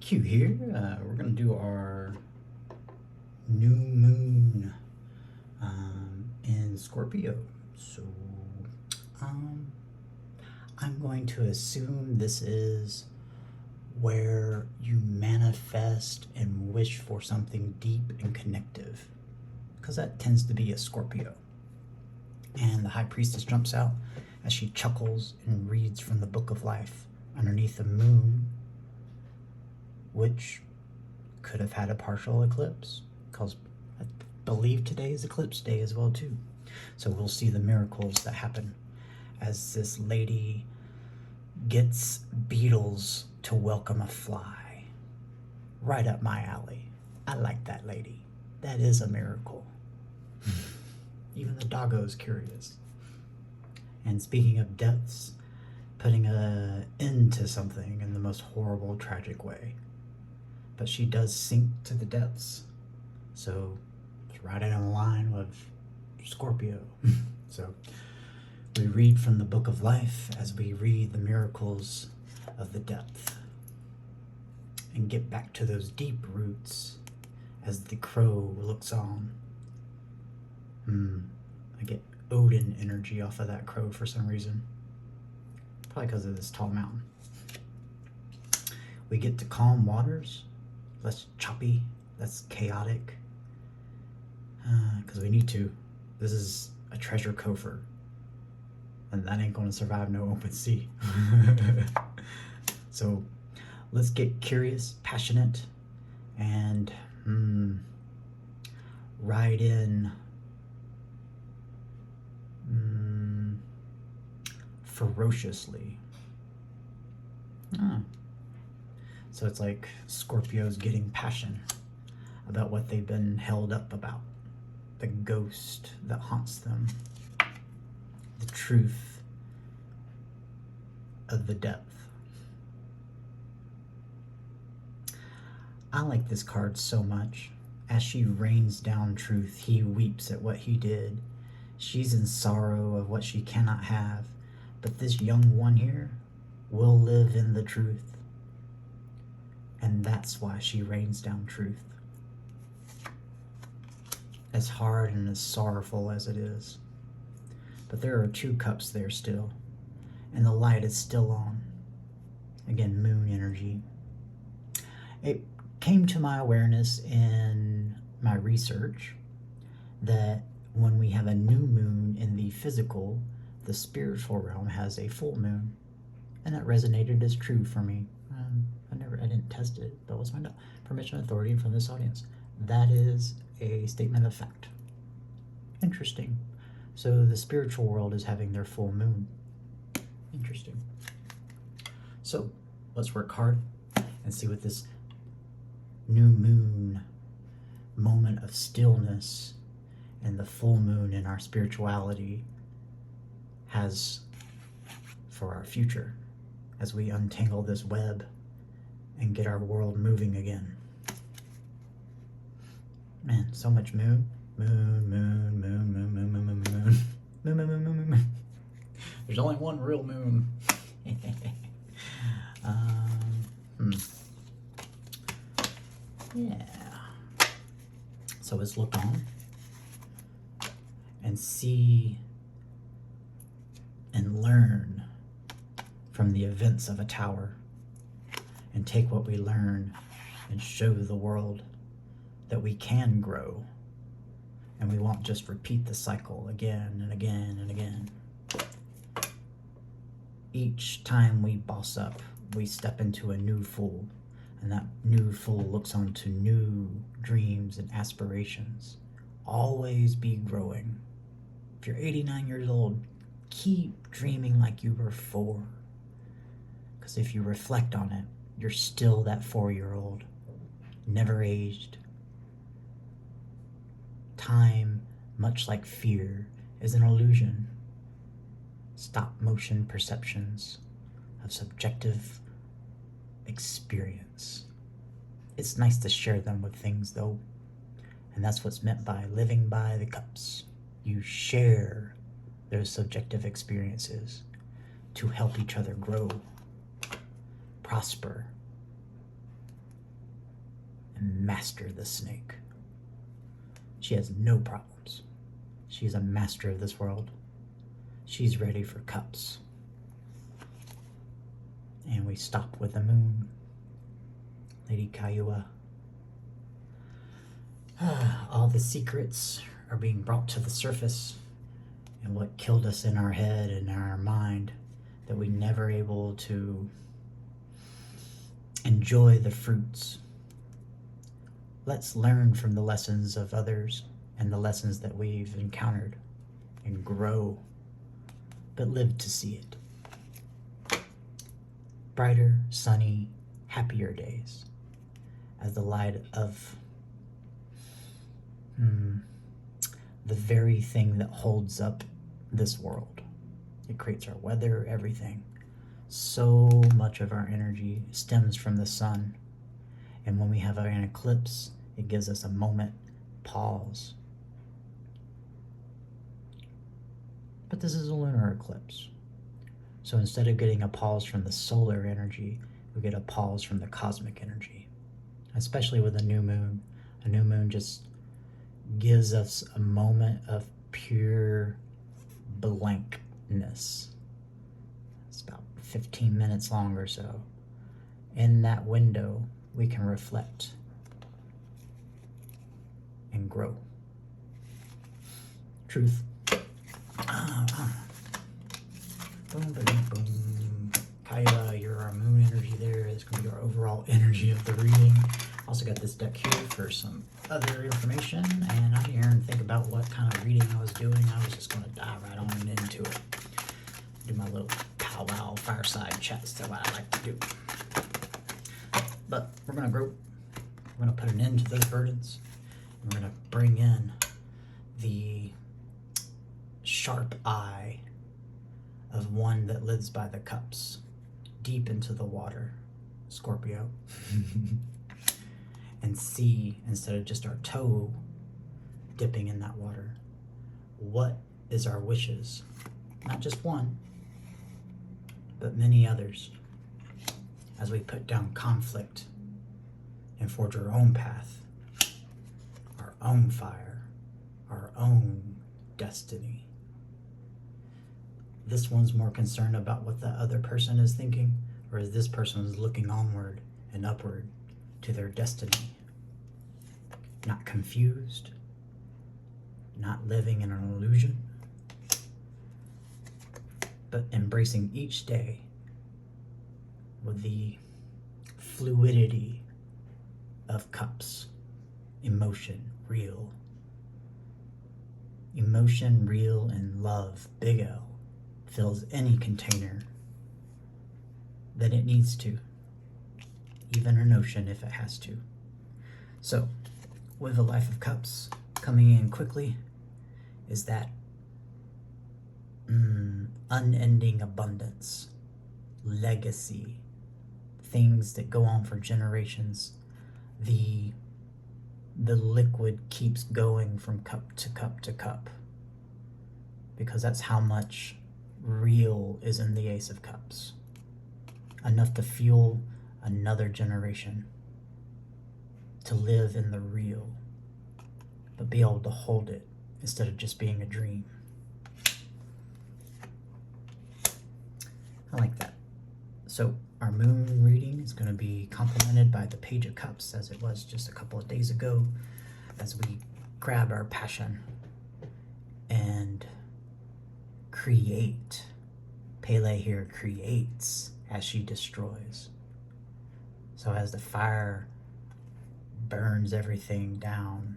Q here. We're going to do our new moon in Scorpio. So I'm going to assume this is where you manifest and wish for something deep and connective, because that tends to be a Scorpio. And the High Priestess jumps out as she chuckles and reads from the Book of Life underneath the moon, which could have had a partial eclipse, because I believe today is eclipse day as well too. So we'll see the miracles that happen as this lady gets beetles to welcome a fly. Right up my alley. I like that lady. That is a miracle. Even the doggo's curious. And speaking of deaths, putting an end to something in the most horrible, tragic way. But she does sink to the depths. So it's right in line with Scorpio. So we read from the Book of Life as we read the miracles of the depth and get back to those deep roots as the crow looks on. I get Odin energy off of that crow for some reason. Probably because of this tall mountain. We get to calm waters. Less choppy, less chaotic. Because we need to. This is a treasure coffer. And that ain't going to survive no open sea. So let's get curious, passionate, and ride in ferociously. So it's like Scorpio's getting passion about what they've been held up about. The ghost that haunts them. The truth of the depth. I like this card so much. As she rains down truth, he weeps at what he did. She's in sorrow of what she cannot have. But this young one here will live in the truth. And that's why she rains down truth. As hard and as sorrowful as it is. But there are 2 cups there still. And the light is still on. Again, moon energy. It came to my awareness in my research that when we have a new moon in the physical, the spiritual realm has a full moon. And that resonated as true for me. I didn't test it, but let's find out. Permission, authority from this audience. That is a statement of fact. Interesting. So the spiritual world is having their full moon. Interesting. So let's work hard and see what this new moon moment of stillness and the full moon in our spirituality has for our future as we untangle this web and get our world moving again. Man, so much moon. Moon, moon, moon, moon, moon, moon, moon, moon, moon. Moon, moon, moon, moon, moon, moon. There's only one real moon. Yeah. So let's look on and see and learn from the events of a tower and take what we learn and show the world that we can grow and we won't just repeat the cycle again and again and again. Each time we boss up, we step into a new fool, and that new fool looks onto new dreams and aspirations. Always be growing. If you're 89 years old, keep dreaming like you were 4. Because if you reflect on it, you're still that 4-year-old, never aged. Time, much like fear, is an illusion. Stop motion perceptions of subjective experience. It's nice to share them with things though, and that's what's meant by living by the cups. You share those subjective experiences to help each other grow, prosper, master the snake. She has no problems. She's a master of this world. She's ready for cups. And we stop with the moon. Lady Kayua. All the secrets are being brought to the surface, and what killed us in our head and our mind, that we never able to enjoy the fruits. Let's learn from the lessons of others and the lessons that we've encountered and grow, but live to see it. Brighter, sunny, happier days as the light of the very thing that holds up this world. It creates our weather, everything. So much of our energy stems from the sun. And when we have an eclipse, it gives us a moment, pause. But this is a lunar eclipse. So instead of getting a pause from the solar energy, we get a pause from the cosmic energy. Especially with a new moon. A new moon just gives us a moment of pure blankness. It's about 15 minutes long or so. In that window, we can reflect and grow. Truth. Boom, boom, boom. Kaya, your moon energy there is going to be our overall energy of the reading. Also got this deck here for some other information, and I didn't even think about what kind of reading I was doing. I was just going to dive right on into it. Do my little powwow fireside chats. That's what I like to do. But we're going to grow. We're going to put an end to those burdens. We're going to bring in the sharp eye of one that lives by the cups, deep into the water, Scorpio. And see, instead of just our toe dipping in that water, what is our wishes? Not just one, but many others, as we put down conflict and forge our own path, our own fire, our own destiny. This one's more concerned about what the other person is thinking, or is this person is looking onward and upward to their destiny? Not confused, not living in an illusion, but embracing each day with the fluidity of cups. Emotion, real. Emotion, real, and love, big L, fills any container that it needs to, even an ocean if it has to. So, with the Life of Cups coming in quickly, is that unending abundance, legacy, things that go on for generations. The liquid keeps going from cup to cup to cup, because that's how much real is in the Ace of Cups. Enough to fuel another generation, to live in the real, but be able to hold it instead of just being a dream. I like that. So our moon reading is going to be complemented by the Page of Cups, as it was just a couple of days ago, as we grab our passion and create. Pele here creates as she destroys. So as the fire burns everything down,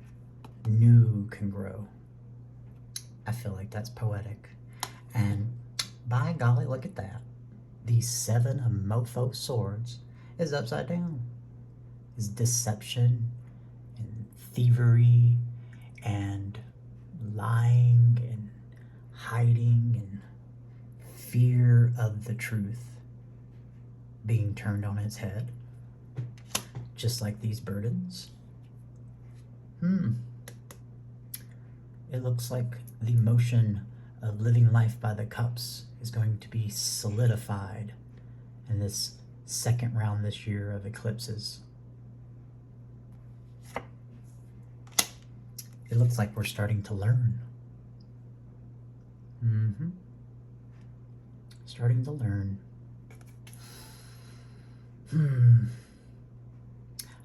new can grow. I feel like that's poetic. And by golly, look at that. The 7 of mofo swords is upside down. It's deception and thievery and lying and hiding and fear of the truth being turned on its head. Just like these burdens. It looks like the motion of living life by the cups is going to be solidified in this second round this year of eclipses. It looks like we're starting to learn. Starting to learn.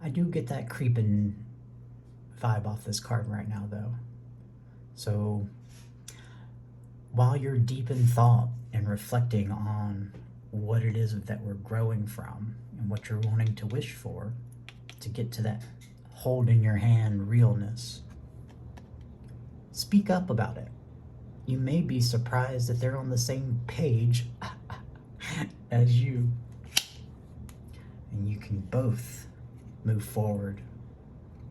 I do get that creeping vibe off this card right now, though. So while you're deep in thought and reflecting on what it is that we're growing from and what you're wanting to wish for to get to that hold in your hand realness, speak up about it. You may be surprised that they're on the same page as you. And you can both move forward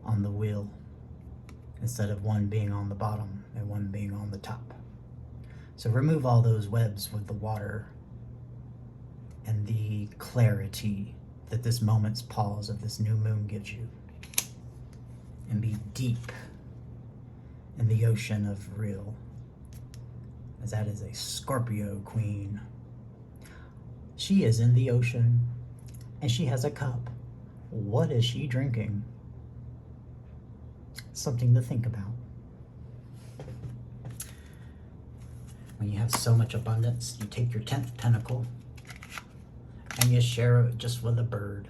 on the wheel instead of one being on the bottom and one being on the top. So remove all those webs with the water and the clarity that this moment's pause of this new moon gives you. And be deep in the ocean of real, as that is a Scorpio queen. She is in the ocean and she has a cup. What is she drinking? Something to think about. When you have so much abundance, you take your 10th pentacle and you share it just with a bird.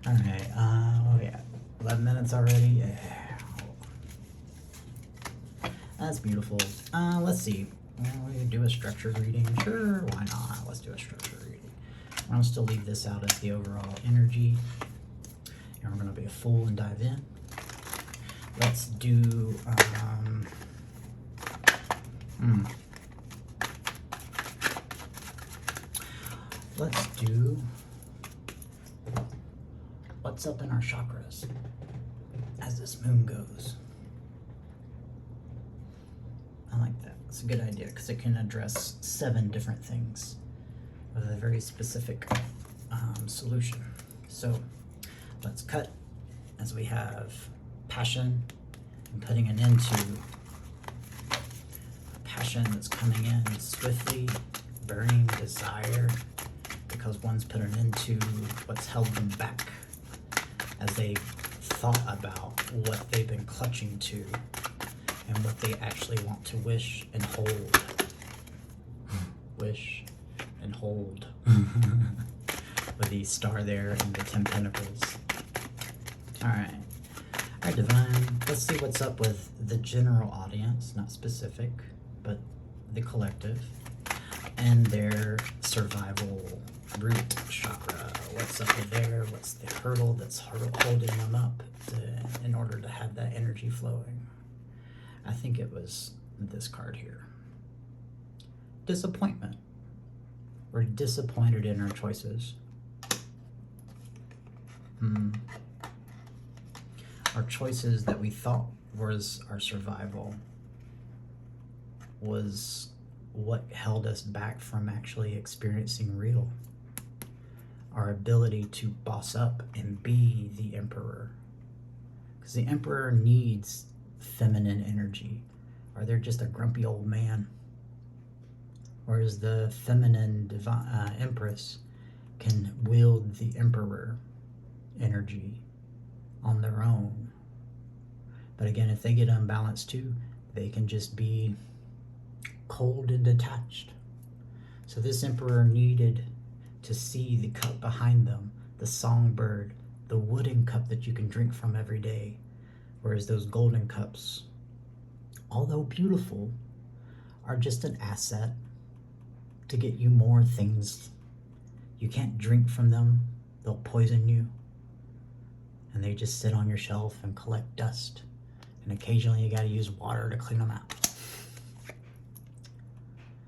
All right, oh yeah, 11 minutes already. Yeah. That's beautiful. Let's see. We can do a structured reading. Sure, why not? Let's do a structured reading. I'll still leave this out as the overall energy. And we're going to be a fool and dive in. Let's do... Let's do... what's up in our chakras as this moon goes. I like that. It's a good idea because it can address 7 different things with a very specific solution. So let's cut as we have passion and putting an end to passion that's coming in swiftly, burning desire, because one's put an end to what's held them back as they thought about what they've been clutching to and what they actually want to wish and hold. Wish and hold. With the star there and the 10 pentacles. Alright. Alright, Divine. Let's see what's up with the general audience, not specific, but the collective, and their survival root chakra. What's up with there? What's the hurdle that's holding them up in order to have that energy flowing? I think it was this card here. Disappointment. We're disappointed in our choices. Our choices that we thought was our survival was what held us back from actually experiencing real. Our ability to boss up and be the emperor. Because the emperor needs feminine energy. Or they're just a grumpy old man. Whereas the feminine empress can wield the emperor energy on their own. But again, if they get unbalanced too, they can just be cold and detached. So this emperor needed to see the cup behind them, the songbird, the wooden cup that you can drink from every day. Whereas those golden cups, although beautiful, are just an asset to get you more things. You can't drink from them. They'll poison you. And they just sit on your shelf and collect dust. And occasionally you gotta use water to clean them out.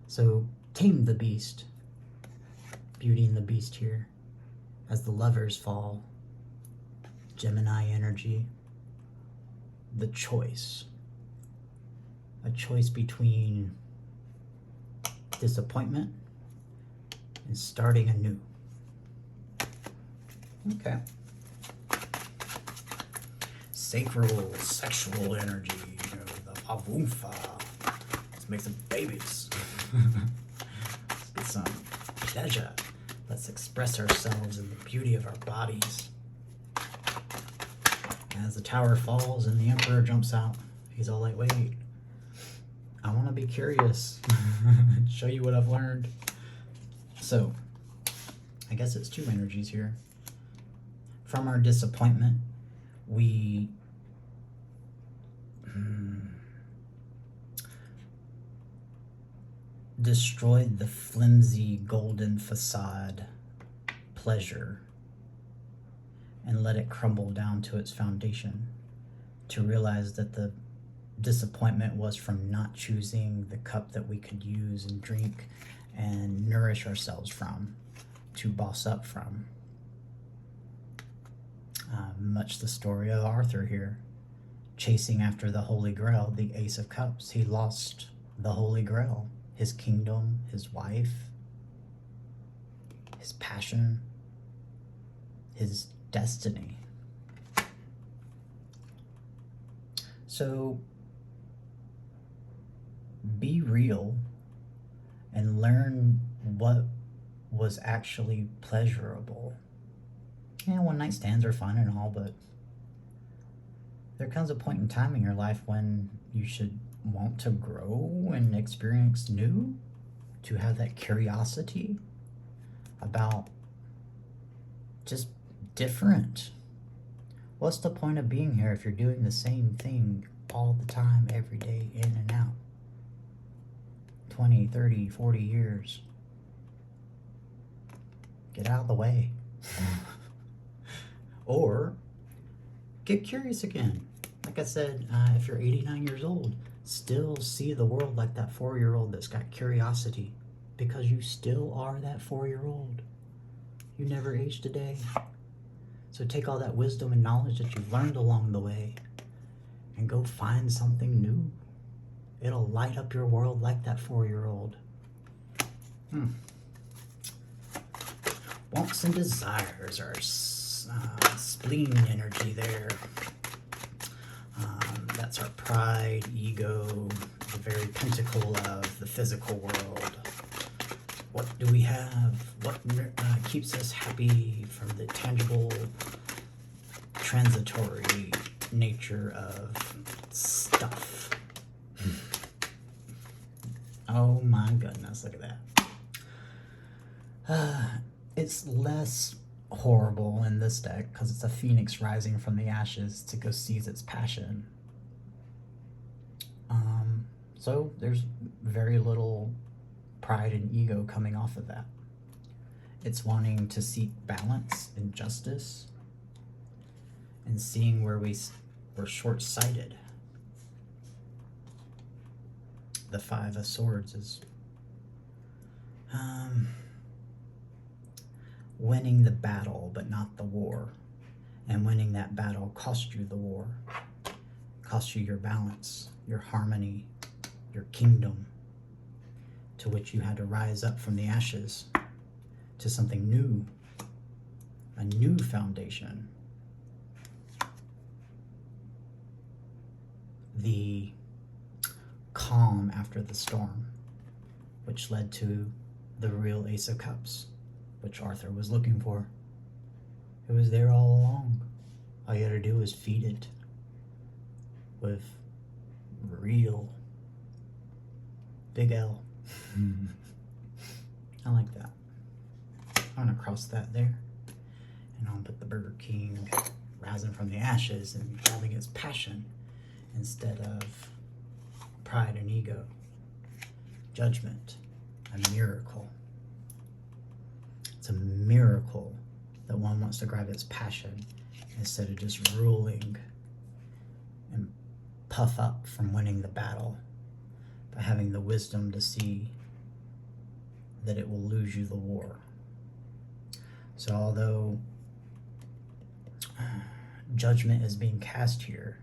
So tame the beast. Beauty and the Beast here. As the lovers fall. Gemini energy. The choice. A choice between disappointment and starting anew. Okay. Sacral sexual energy, the avunfa. Let's make some babies. Let's get some pleasure. Let's express ourselves in the beauty of our bodies. As the tower falls and the emperor jumps out, he's all like, wait, I want to be curious. Show you what I've learned. So, I guess it's two energies here. From our disappointment, we destroyed the flimsy golden facade pleasure and let it crumble down to its foundation, to realize that the disappointment was from not choosing the cup that we could use and drink and nourish ourselves from, to boss up from. Much the story of Arthur here, chasing after the Holy Grail, the Ace of Cups. He lost the Holy Grail, his kingdom, his wife, his passion, his destiny. So be real and learn what was actually pleasurable. Yeah, one night stands are fun and all, but there comes a point in time in your life when you should want to grow and experience new, to have that curiosity about just different. What's the point of being here if you're doing the same thing all the time, every day, in and out? 20, 30, 40 years. Get out of the way. Or get curious again. Like I said, if you're 89 years old, still see the world like that 4-year-old that's got curiosity, because you still are that 4-year-old. You never aged a day. So take all that wisdom and knowledge that you've learned along the way and go find something new. It'll light up your world like that 4-year-old. Wants and desires are spleen energy there. That's our pride, ego, the very pentacle of the physical world. What do we have? What keeps us happy from the tangible, transitory nature of stuff? Oh my goodness, look at that. It's less horrible in this deck because it's a phoenix rising from the ashes to go seize its passion. So there's very little pride and ego coming off of that. It's wanting to seek balance and justice and seeing where we're short-sighted. The Five of Swords is winning the battle but not the war. And winning that battle cost you the war. Cost you your balance, your harmony, your kingdom, to which you had to rise up from the ashes to something new, a new foundation. The calm after the storm, which led to the real Ace of Cups, which Arthur was looking for. It was there all along. All you had to do was feed it with real big L. I like that. I'm gonna cross that there, and I'll put the Burger King rising from the ashes and holding its passion instead of pride and ego. Judgment, a miracle. It's a miracle that one wants to grab its passion instead of just ruling and puff up from winning the battle, by having the wisdom to see that it will lose you the war. So although judgment is being cast here,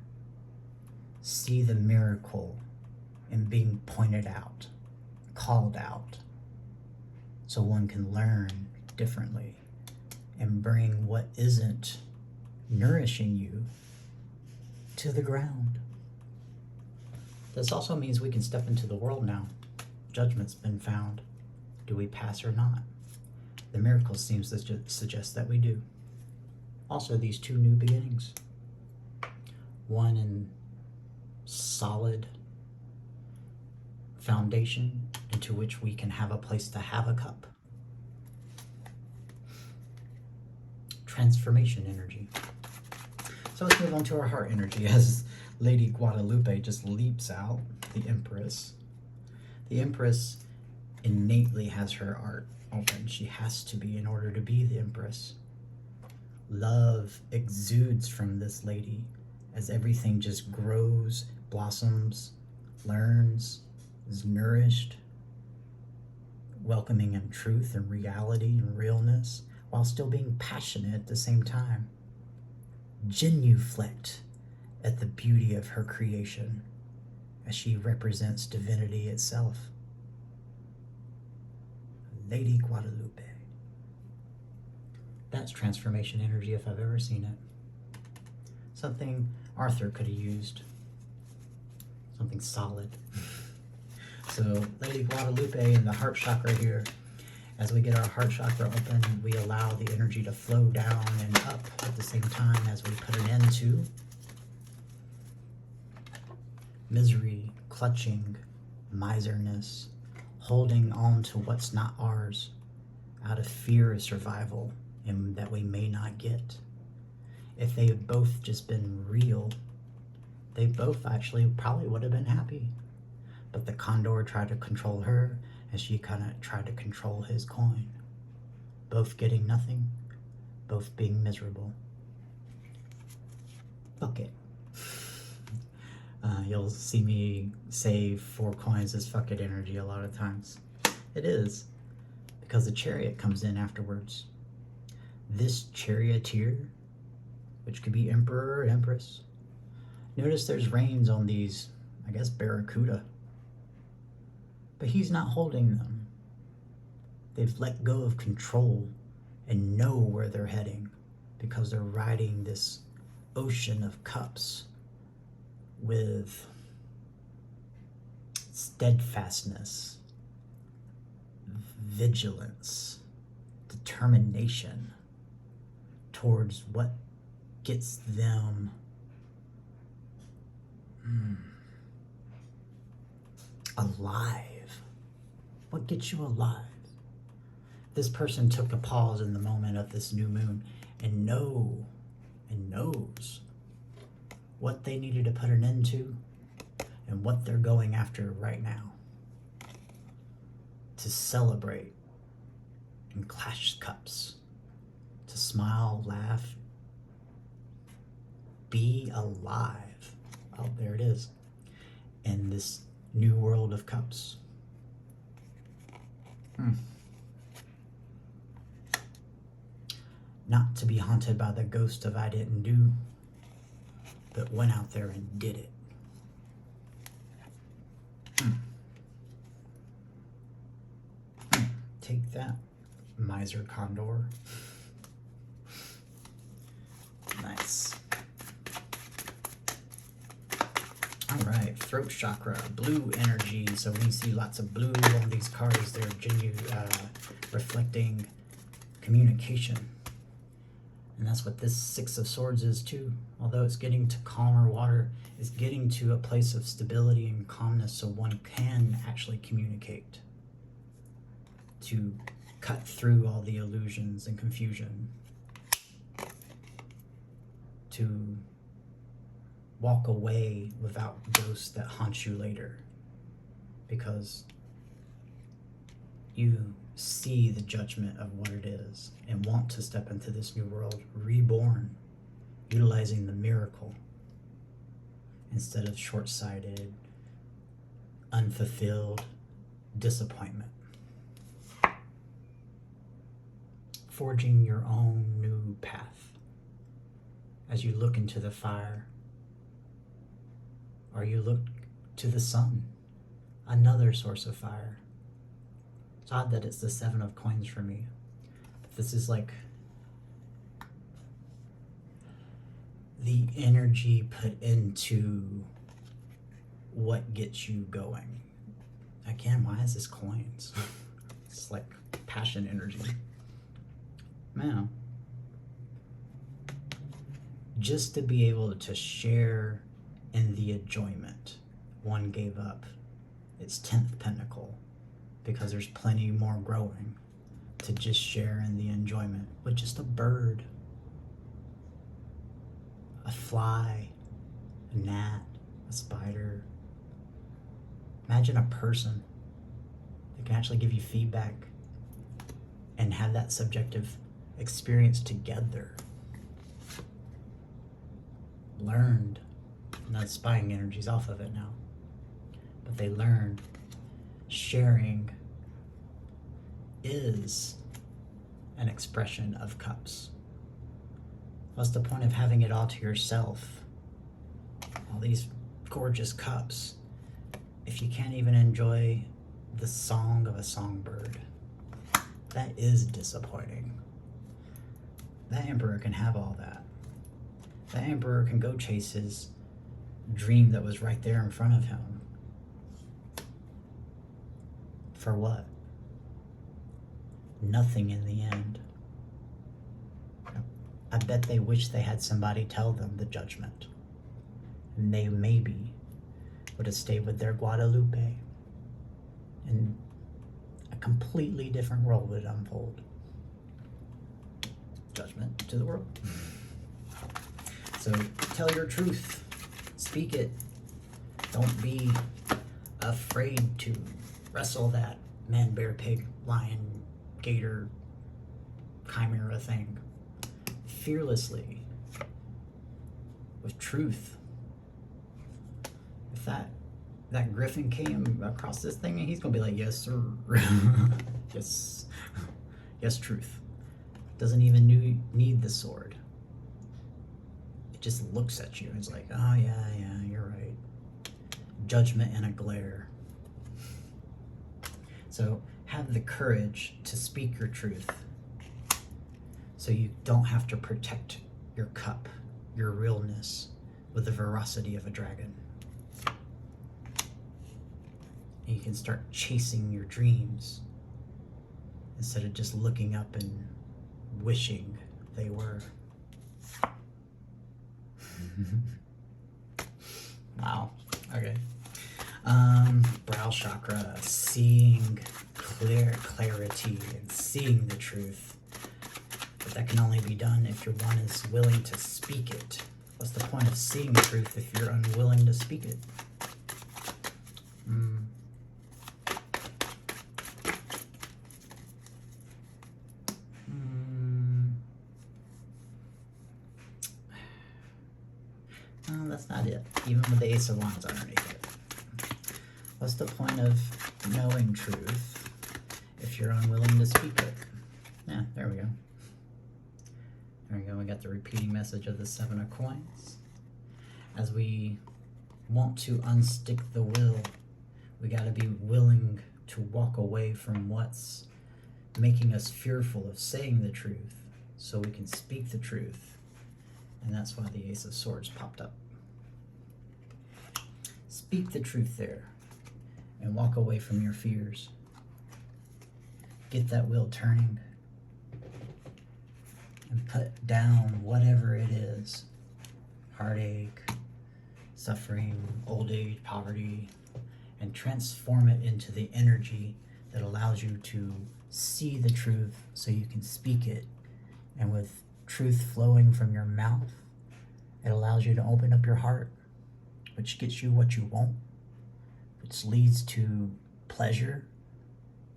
see the miracle in being pointed out, called out, so one can learn differently and bring what isn't nourishing you to the ground. This also means we can step into the world now. Judgment's been found. Do we pass or not? The miracle seems to suggest that we do. Also, these two new beginnings. one in solid foundation into which we can have a place to have a cup. Transformation energy. So let's move on to our heart energy as Lady Guadalupe just leaps out, the Empress. The Empress innately has her art open. She has to be in order to be the Empress. Love exudes from this lady as everything just grows, blossoms, learns, is nourished, welcoming in truth and reality and realness, while still being passionate at the same time. Genuflect at the beauty of her creation as she represents divinity itself. Lady Guadalupe. That's transformation energy if I've ever seen it. Something Arthur could have used. Something solid. So Lady Guadalupe in the heart chakra here. As we get our heart chakra open, we allow the energy to flow down and up at the same time as we put an end to misery, clutching, miserness, holding on to what's not ours out of fear of survival and that we may not get. If they had both just been real, they both actually probably would have been happy. But the condor tried to control her, and she kind of tried to control his coin. Both getting nothing, both being miserable. Fuck it. You'll see me say 4 coins as fuck it energy a lot of times. It is, because the chariot comes in afterwards. This charioteer, which could be emperor or empress. Notice there's reins on these, I guess, barracuda. But he's not holding them. They've let go of control and know where they're heading because they're riding this ocean of cups with steadfastness, vigilance, determination towards what gets them alive. What gets you alive? This person took a pause in the moment of this new moon and knows what they needed to put an end to and what they're going after right now. To celebrate and clash cups. To smile, laugh, be alive. Oh, there it is. In this new world of cups. Not to be haunted by the ghost of I didn't do, but went out there and did it. Take that, miser condor. Nice. All right, throat chakra, blue energy. So we see lots of blue on these cards. They're reflecting communication. And that's what this 6 of Swords is too. Although it's getting to calmer water, it's getting to a place of stability and calmness so one can actually communicate. To cut through all the illusions and confusion. To walk away without ghosts that haunt you later. Because you see the judgment of what it is and want to step into this new world, reborn, utilizing the miracle instead of short-sighted, unfulfilled disappointment. Forging your own new path as you look into the fire, or you look to the sun, another source of fire. It's odd that it's the 7 of coins for me. But this is like the energy put into what gets you going. Again, why is this coins? It's like passion energy. Man. just to be able to share in the enjoyment. One gave up its 10th pentacle because there's plenty more growing to just share in the enjoyment with just a bird, a fly, a gnat, a spider. Imagine a person that can actually give you feedback and have that subjective experience together. Learned. Not spying energies off of it now. But they learned sharing is an expression of cups. What's the point of having it all to yourself? All these gorgeous cups, if you can't even enjoy the song of a songbird. That is disappointing. That emperor can have all that. That emperor can go chase his dream that was right there in front of him. For what? Nothing in the end. I bet they wish they had somebody tell them the judgment. And they maybe would have stayed with their Guadalupe. And a completely different world would unfold. Judgment to the world. So tell your truth. Speak it. Don't be afraid to wrestle that man, bear, pig, lion, gator, chimera thing. Fearlessly. With truth. If that griffin came across this thing, and he's gonna be like, yes, sir. Yes. Yes, truth. Doesn't even need the sword. It just looks at you and it's like, oh yeah, you're right. Judgment and a glare. So have the courage to speak your truth so you don't have to protect your cup, your realness, with the ferocity of a dragon. And you can start chasing your dreams instead of just looking up and wishing they were. Wow. Okay. Brow chakra, seeing clarity and seeing the truth. But that can only be done if one is willing to speak it. What's the point of seeing the truth if you're unwilling to speak it? No, that's not it. Even with the Ace of Wands underneath it. What's the point of knowing truth if you're unwilling to speak it? Yeah, there we go. There we go. We got the repeating message of the Seven of Coins. As we want to unstick the will, we got to be willing to walk away from what's making us fearful of saying the truth so we can speak the truth. And that's why the Ace of Swords popped up. Speak the truth there and walk away from your fears. Get that wheel turning and put down whatever it is. Heartache, suffering, old age, poverty, and transform it into the energy that allows you to see the truth so you can speak it. And with truth flowing from your mouth, it allows you to open up your heart, which gets you what you want, which leads to pleasure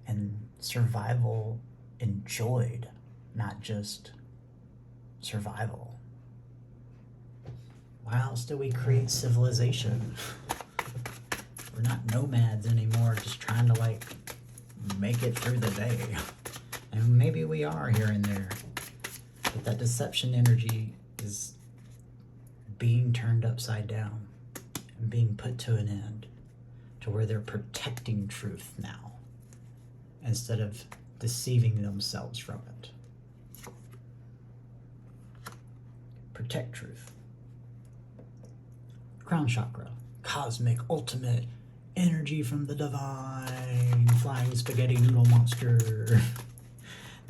and survival enjoyed, not just survival. Why else do we create civilization? We're not nomads anymore, just trying to like make it through the day. And maybe we are here and there, but that deception energy is being turned upside down and being put to an end, to where they're protecting truth now instead of deceiving themselves from it. Protect truth. Crown chakra, cosmic, ultimate energy from the divine, flying spaghetti noodle monster.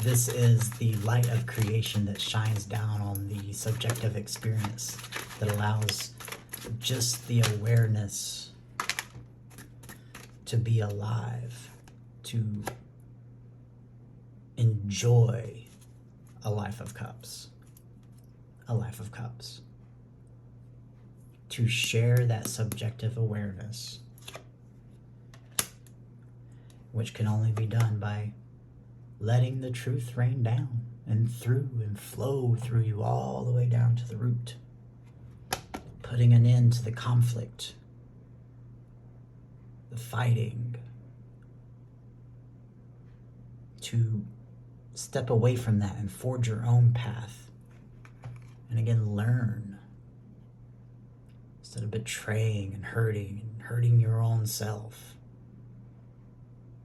This is the light of creation that shines down on the subjective experience, that allows just the awareness to be alive, to enjoy a life of cups. A life of cups. To share that subjective awareness, which can only be done by letting the truth rain down and through and flow through you all the way down to the root. Putting an end to the conflict, the fighting, to step away from that and forge your own path. And again, learn. Instead of betraying and hurting your own self.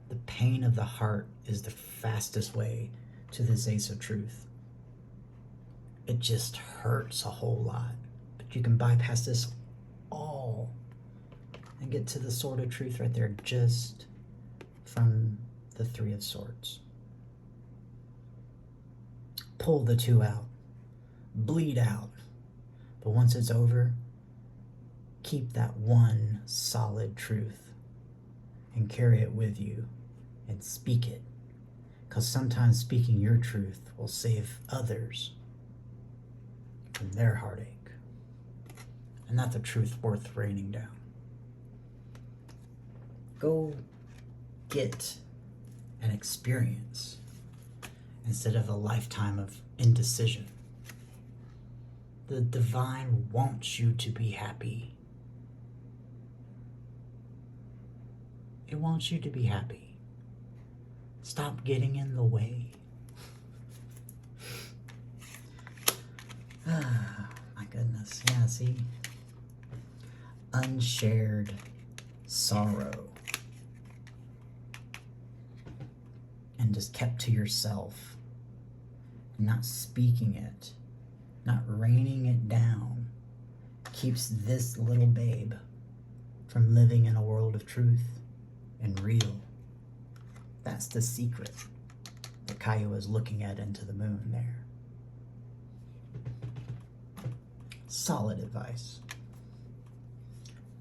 The pain of the heart is the fastest way to this Ace of Truth. It just hurts a whole lot. But you can bypass this all and get to the Sword of Truth right there just from the Three of Swords. Pull the two out. Bleed out. But once it's over, keep that one solid truth and carry it with you and speak it. Because sometimes speaking your truth will save others from their heartache. And that's a truth worth raining down. Go get an experience instead of a lifetime of indecision. The divine wants you to be happy. It wants you to be happy. Stop getting in the way. Ah, my goodness. Yeah, see? Unshared sorrow. And just kept to yourself. Not speaking it. Not raining it down. Keeps this little babe from living in a world of truth and real. That's the secret that Kaya is looking at into the moon there. Solid advice.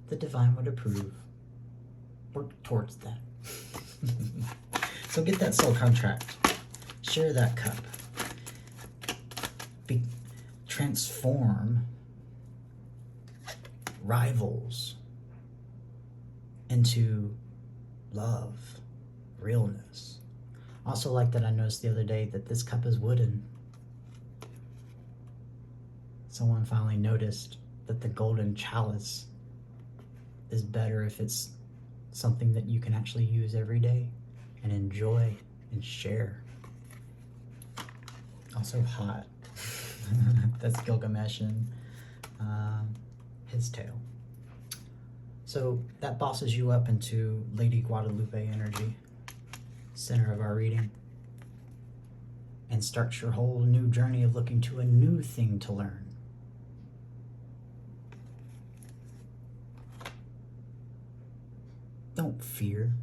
The divine would approve. Work towards that. So get that soul contract. Share that cup. Transform rivals into love, realness. Also like that I noticed the other day that this cup is wooden. Someone finally noticed that the golden chalice is better if it's something that you can actually use every day and enjoy and share. Also hot. That's Gilgamesh and his tale. So that bosses you up into Lady Guadalupe energy, center of our reading, and starts your whole new journey of looking to a new thing to learn. Don't fear.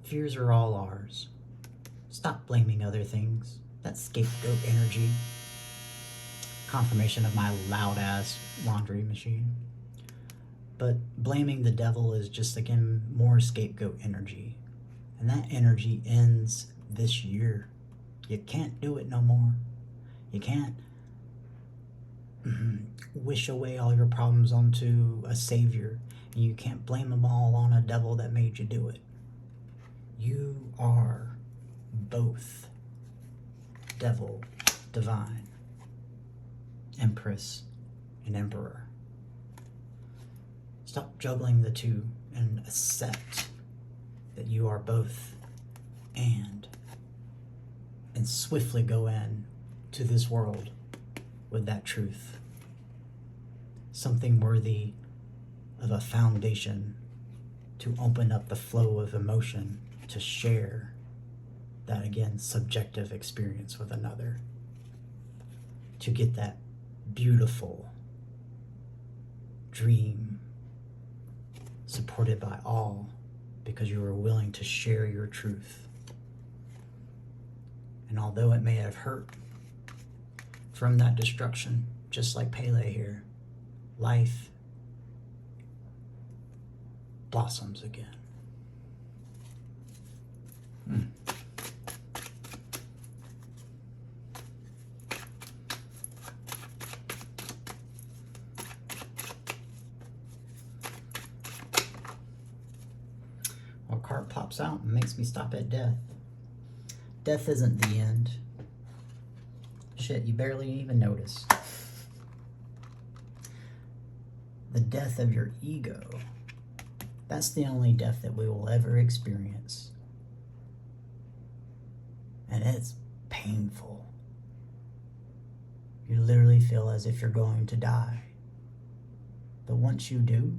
Fears are all ours. Stop blaming other things. That scapegoat energy. Confirmation of my loud-ass laundry machine. But blaming the devil is just, again, more scapegoat energy. And that energy ends this year. You can't do it no more. You can't wish away all your problems onto a savior. And you can't blame them all on a devil that made you do it. You are both devil, divine, empress, and emperor. Stop juggling the two and accept that you are both and swiftly go in to this world with that truth. Something worthy of a foundation to open up the flow of emotion to share that, again, subjective experience with another. To get that beautiful dream supported by all because you are willing to share your truth. And although it may have hurt from that destruction, just like Pele here, life blossoms again. Well, a card pops out and makes me stop at death. Death isn't the end. Shit, you barely even notice. The death of your ego. That's the only death that we will ever experience. And it's painful. You literally feel as if you're going to die. But once you do,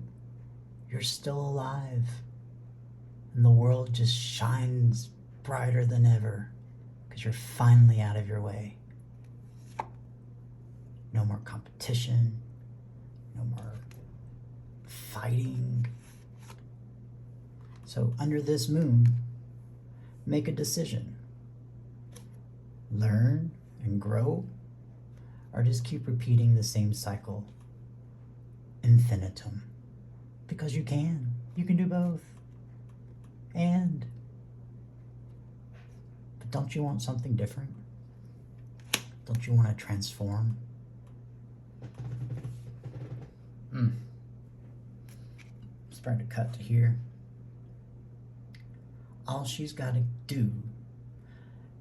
you're still alive. And the world just shines brighter than ever because you're finally out of your way. No more competition. No more fighting. So under this moon, make a decision. Learn and grow, or just keep repeating the same cycle infinitum. Because you can. You can do both. But don't you want something different? Don't you want to transform? Starting to cut to here. All she's got to do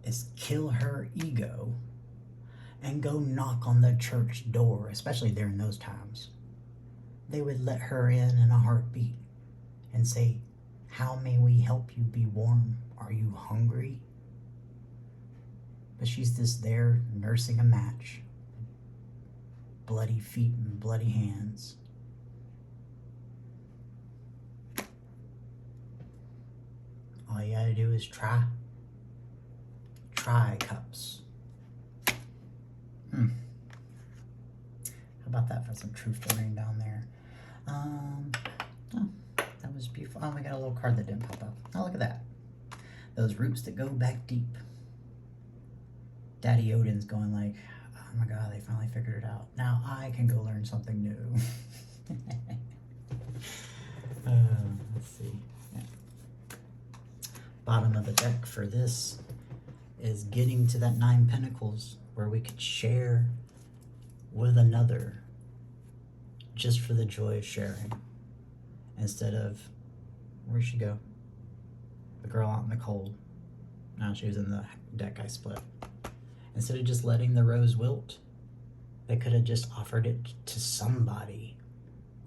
is kill her ego and go knock on the church door, especially during those times. They would let her in a heartbeat and say, "How may we help you be warm? Are you hungry?" But she's just there nursing a match. Bloody feet and bloody hands. All you gotta do is try. Try, cups. How about that for some truth to rain down there? Oh, that was beautiful. Oh, we got a little card that didn't pop up. Oh, look at that. Those roots that go back deep. Daddy Odin's going like, oh my God, they finally figured it out. Now I can go learn something new. Let's see. Yeah. Bottom of the deck for this is getting to that 9 Pentacles where we could share with another just for the joy of sharing. Instead of, where'd she go? The girl out in the cold. No, she was in the deck I split. Instead of just letting the rose wilt, they could have just offered it to somebody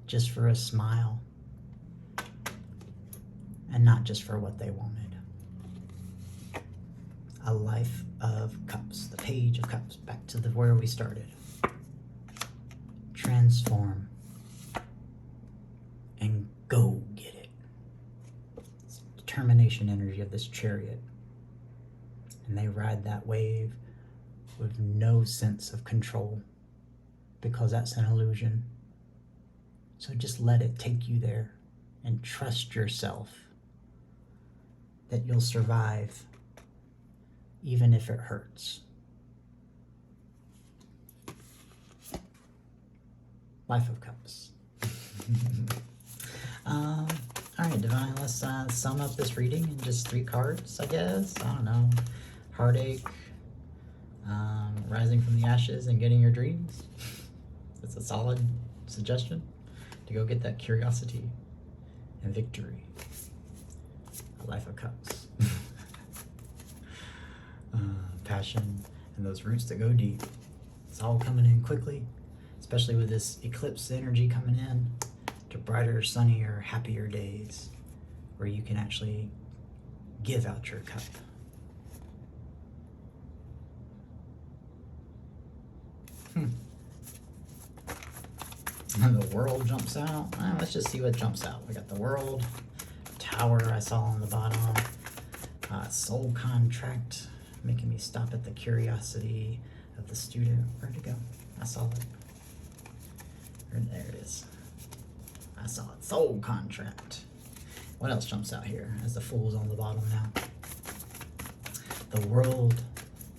just for a smile and not just for what they wanted. A life of cups, the page of cups, back to where we started. Transform and go get it. It's determination energy of this chariot. And they ride that wave with no sense of control because that's an illusion. So just let it take you there and trust yourself that you'll survive even if it hurts. Life of Cups. All right, Divine, let's sum up this reading in just 3 cards, I guess. I don't know. Heartache, rising from the ashes and getting your dreams. That's a solid suggestion to go get that curiosity and victory. A Life of Cups. Passion and those roots that go deep. It's all coming in quickly, especially with this eclipse energy coming in to brighter, sunnier, happier days where you can actually give out your cup. And the World jumps out. Let's just see what jumps out. We got the World, Tower I saw on the bottom, Soul Contract, making me stop at the curiosity of the student. Where'd it go? I saw it. There it is. I saw it. Soul Contract. What else jumps out here as the Fool's on the bottom now? The World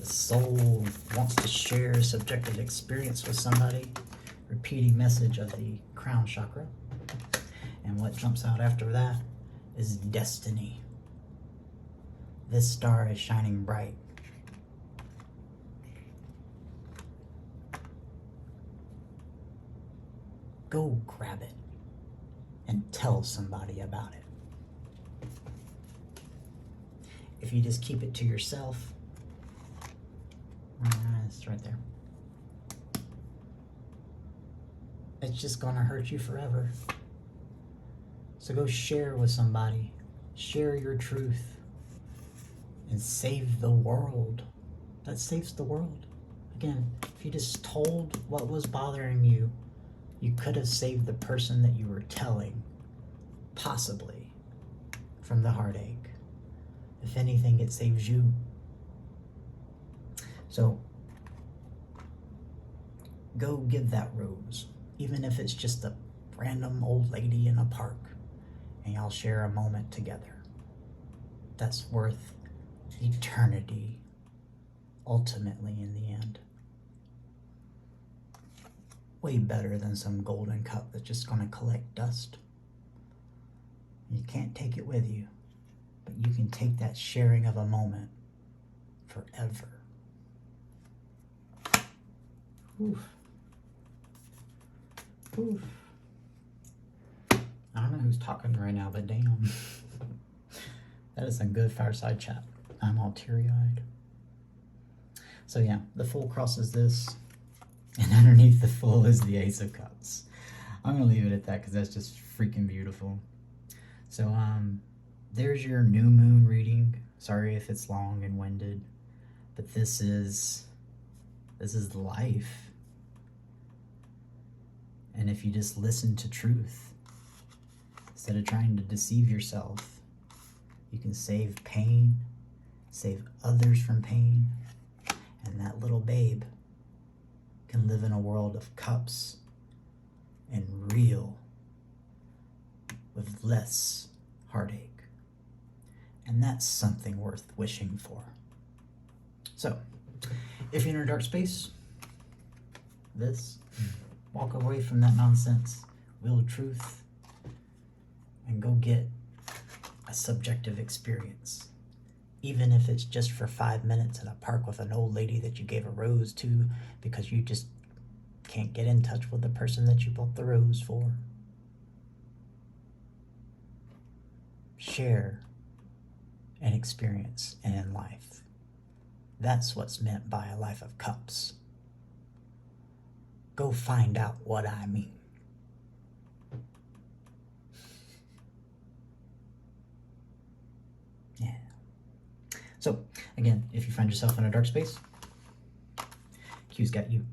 The soul wants to share a subjective experience with somebody. Repeating message of the crown chakra. And what jumps out after that is destiny. This star is shining bright. Go grab it and tell somebody about it. If you just keep it to yourself, it's right there. It's just gonna hurt you forever. So go share with somebody. Share your truth and save the world. That saves the world. Again, if you just told what was bothering you, you could have saved the person that you were telling, possibly, from the heartache. If anything, it saves you. So, go give that rose, even if it's just a random old lady in a park, and y'all share a moment together. That's worth eternity, ultimately, in the end. Way better than some golden cup that's just gonna collect dust. You can't take it with you, but you can take that sharing of a moment forever. Oof. Oof. I don't know who's talking right now, but damn. That is some good fireside chat. I'm all teary-eyed. So yeah, the Fool crosses this, and underneath the Fool is the Ace of Cups. I'm gonna leave it at that because that's just freaking beautiful. So there's your new moon reading. Sorry if it's long and winded, but this is life. And if you just listen to truth instead of trying to deceive yourself, you can save pain, save others from pain, and that little babe can live in a world of cups and real with less heartache. And that's something worth wishing for. So, if you're in a dark space, walk away from that nonsense, will truth, and go get a subjective experience. Even if it's just for 5 minutes in a park with an old lady that you gave a rose to because you just can't get in touch with the person that you bought the rose for. Share an experience in life. That's what's meant by a life of cups. Go find out what I mean. Yeah. So, again, if you find yourself in a dark space, Q's got you.